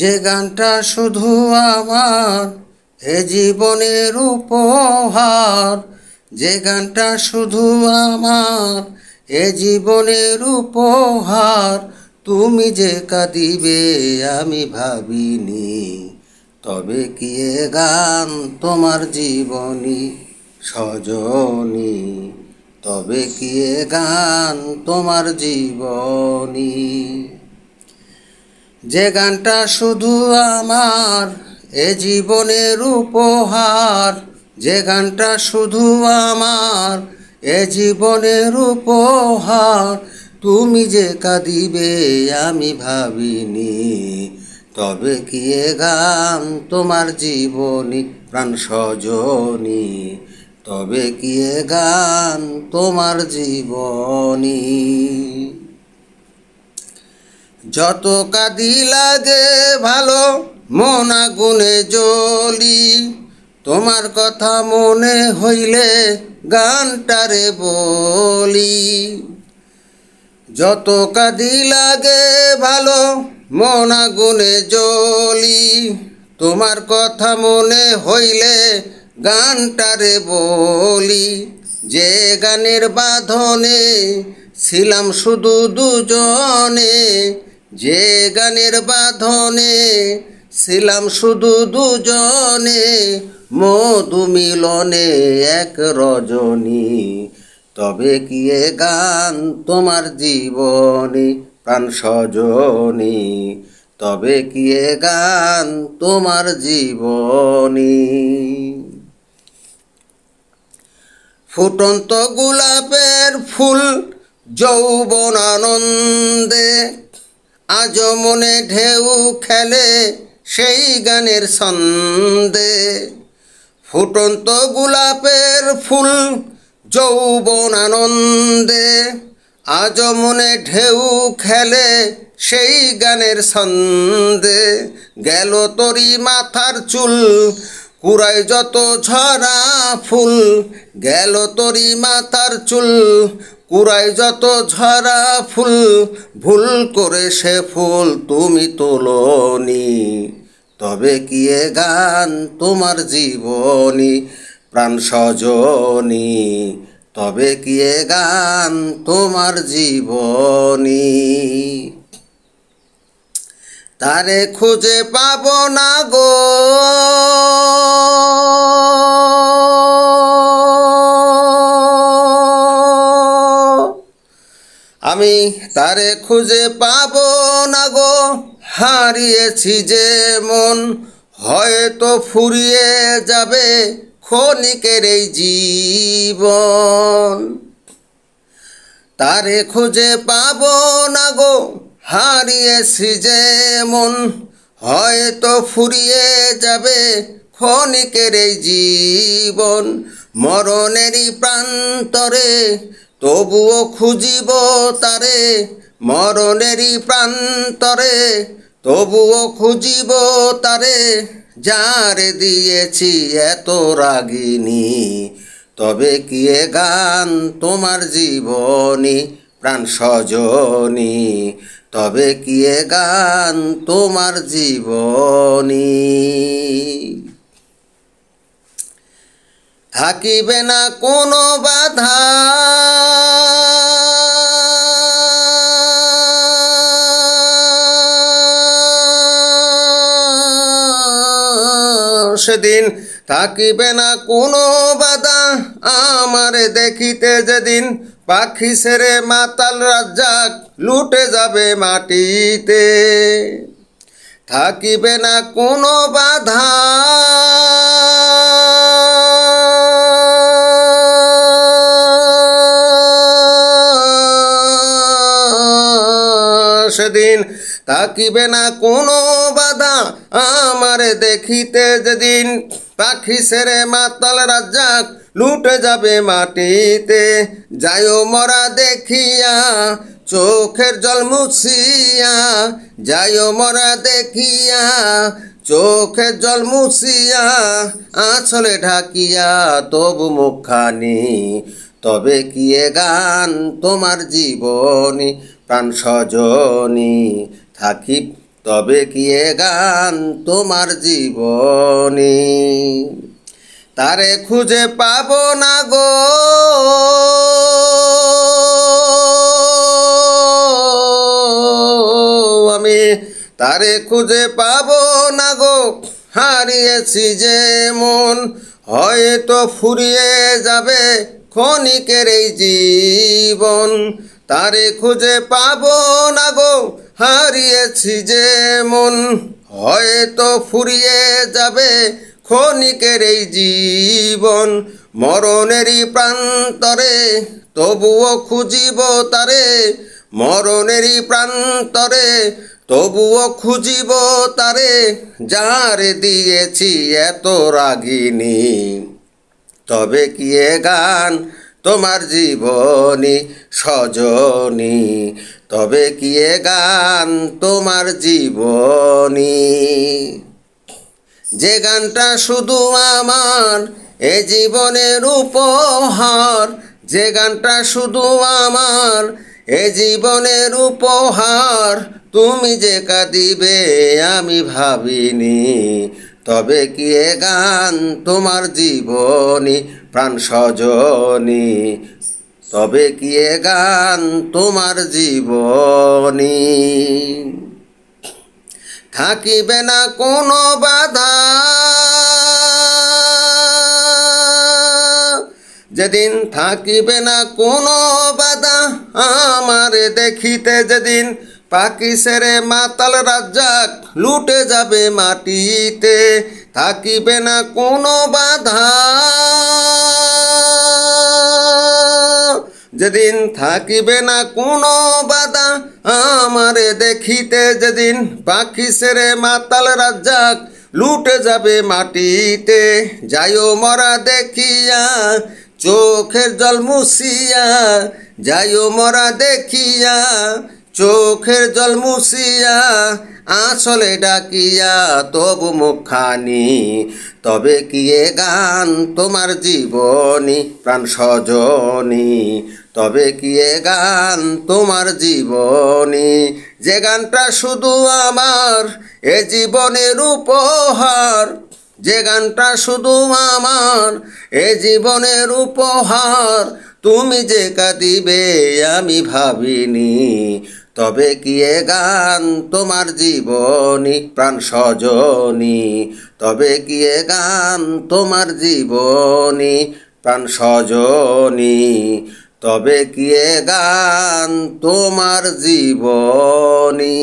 যে গানটা শুধু আমার এ জীবনের উপহার, যে গানটা শুধু আমার এ জীবনের উপহার, তুমি যে কাঁদিবে আমি ভাবিনি, তবে কি এ গান তোমার জীবনী সজনী, তবে কি এ গান তোমার জীবনী। যে গানটা শুধু আমার এ জীবনের উপহার, যে গানটা শুধু আমার এ জীবনের উপহার, তুমি যে কাঁদিবে আমি ভাবিনি, তবে কি এ গান তোমার জীবনী প্রাণ সজনী, তবে কি এ গান তোমার জীবনী। যত কাঁদি লাগে ভালো মন আগুনে জ্বলি, তোমার কথা মনে হইলে গানটারে বলি। যত কাঁদি লাগে ভালো মন আগুনে জ্বলি, তোমার কথা মনে হইলে গানটারে বলি। যে গানের বাঁধনে ছিলাম শুধু দুজনে, যে গানের বাঁধনে ছিলাম শুধু দুজনে, মধু মিলনে এক রজনী, তবে কি এ গান তোমার জীবনী প্রাণ সজনী, তবে কি এ গান তোমার জীবনী। ফুটন্ত গোলাপের ফুল যৌবন আনন্দে, আজ মনে ঢেউ খেলে সেই গানের ছন্দে। ফুটন্ত গোলাপের ফুল যৌবন আনন্দে, আজ মনে ঢেউ খেলে সেই গানের ছন্দে। গেল তোরি মাথার চুল কুড়ায় যত ঝরা ফুল, গেল তোরি মাথার চুল কুড়ায় যত ঝরা ফুল, ভুল করে সে ফুল তুমি তোলনি, তবে কি এ গান তোমার জীবনী প্রাণ সজনী, তবে কি এ গান তোমার জীবনী। তারে খুঁজে পাব না গো আমি, তারে খুঁজে পাব না গো, হারিয়েছি যে মন হয়তো ফুরিয়ে যাবে ক্ষণিকের এই জীবন। তারে খুঁজে পাব না গো, হারিয়েছি যে মন হয়তো ফুরিয়ে যাবে ক্ষণিকের এই জীবন। মরণেরই প্রান্তরে তবুও খুঁজিব তারে, মরণেরই প্রান্তরে তবুও খুঁজিব তারে, যারে দিয়েছি এত রাগিনী, তবে কি এ গান তোমার জীবনী প্রাণ সজনী, তবে কি এ গান তোমার জীবনী। থাকিবে না কোনো বাধা সেদিন, থাকিবে না কোনো বাধা আমারে দেখিতে যেদিন, পাখি ছেড়ে মাতাল রাজ্জাক লুটে যাবে মাটিতে। থাকিবে না কোনো বাধা সেদিন, থাকিবে না কোনো বাধা আমারে দেখিতে যেদিন, পাখি ছেড়ে মাতাল রাজ্জাক লুটে যাবে মাটিতে। যায়ও মরা দেখিয়া চোখের জল মুছিয়া, যায়ও মরা দেখিয়া চোখের জল মুছিয়া, আঁচলে ঢাকিয়া তবু মুখখানি, তবে কি এ গান তোমার জীবনী প্রাণ সজনী, থাকি তবে কি এ গান তোমার জীবনী। তারে খুঁজে পাবো না গো আমি, তারে খুঁজে পাবো না গো, হারিয়েছি যে মন, হয়তো ফুরিয়ে যাবে ক্ষণিকের এই জীবন। তারে খুঁজে পাবো না গো, হারিয়েছি যে মন, হয়তো ফুরিয়ে যাবে ক্ষণিকের এই জীবন। মরণেরই প্রান্তরে তবুও খুঁজিব তারে, মরণেরই প্রান্তরে তবুও খুঁজিব তারে, যারে দিয়েছি এত রাগিনী। তবে কি এ গান তোমার জীবনী সজনী, তবে কি এ গান তোমার জীবনী। যে গানটা শুধু আমার এ জীবনের উপহার, যে গানটা শুধু আমার এ জীবনের উপহার, তুমি যে কাঁদিবে আমি ভাবিনি। তবে কি এ গান তোমার জীবনী প্রাণ সজনী, তবে কি এ গান তোমার জীবনী। থাকিবে না কোনো বাধা যেদিন, থাকিবে না কোনো বাধা আমার দেখিতে যেদিন, পাখি সেরে মাতাল রাজ্জাক লুটে যাবে মাটিতে। থাকিবে না কোনো বাধা যেদিন, থাকিবে না কোনো বাধা আমারে দেখিতে যেদিন, পাখি সেরে মাতাল রাজ্জাক লুটে যাবে মাটিতে। যাইও মরা দেখিয়া চোখের জল মুছিয়া, যাইও মরা দেখিয়া চোখের জল মুছিয়া, আসলে ডাকিয়া তবু মুখখানি। তবে কি এ গান তোমার জীবনী প্রাণ সজনী, তবে কি এ গান তোমার জীবনী। যে গানটা শুধু আমার এ জীবনের উপহার, যে গানটা শুধু আমার এ জীবনের উপহার, তুমি যে কাঁদিবে আমি ভাবিনি। তবে কি এ গান তোমার জীবনী প্রাণ সজনী, তবে কি এ গান তোমার জীবনী প্রাণ সজনী, তবে কি এ গান তোমার জীবনী।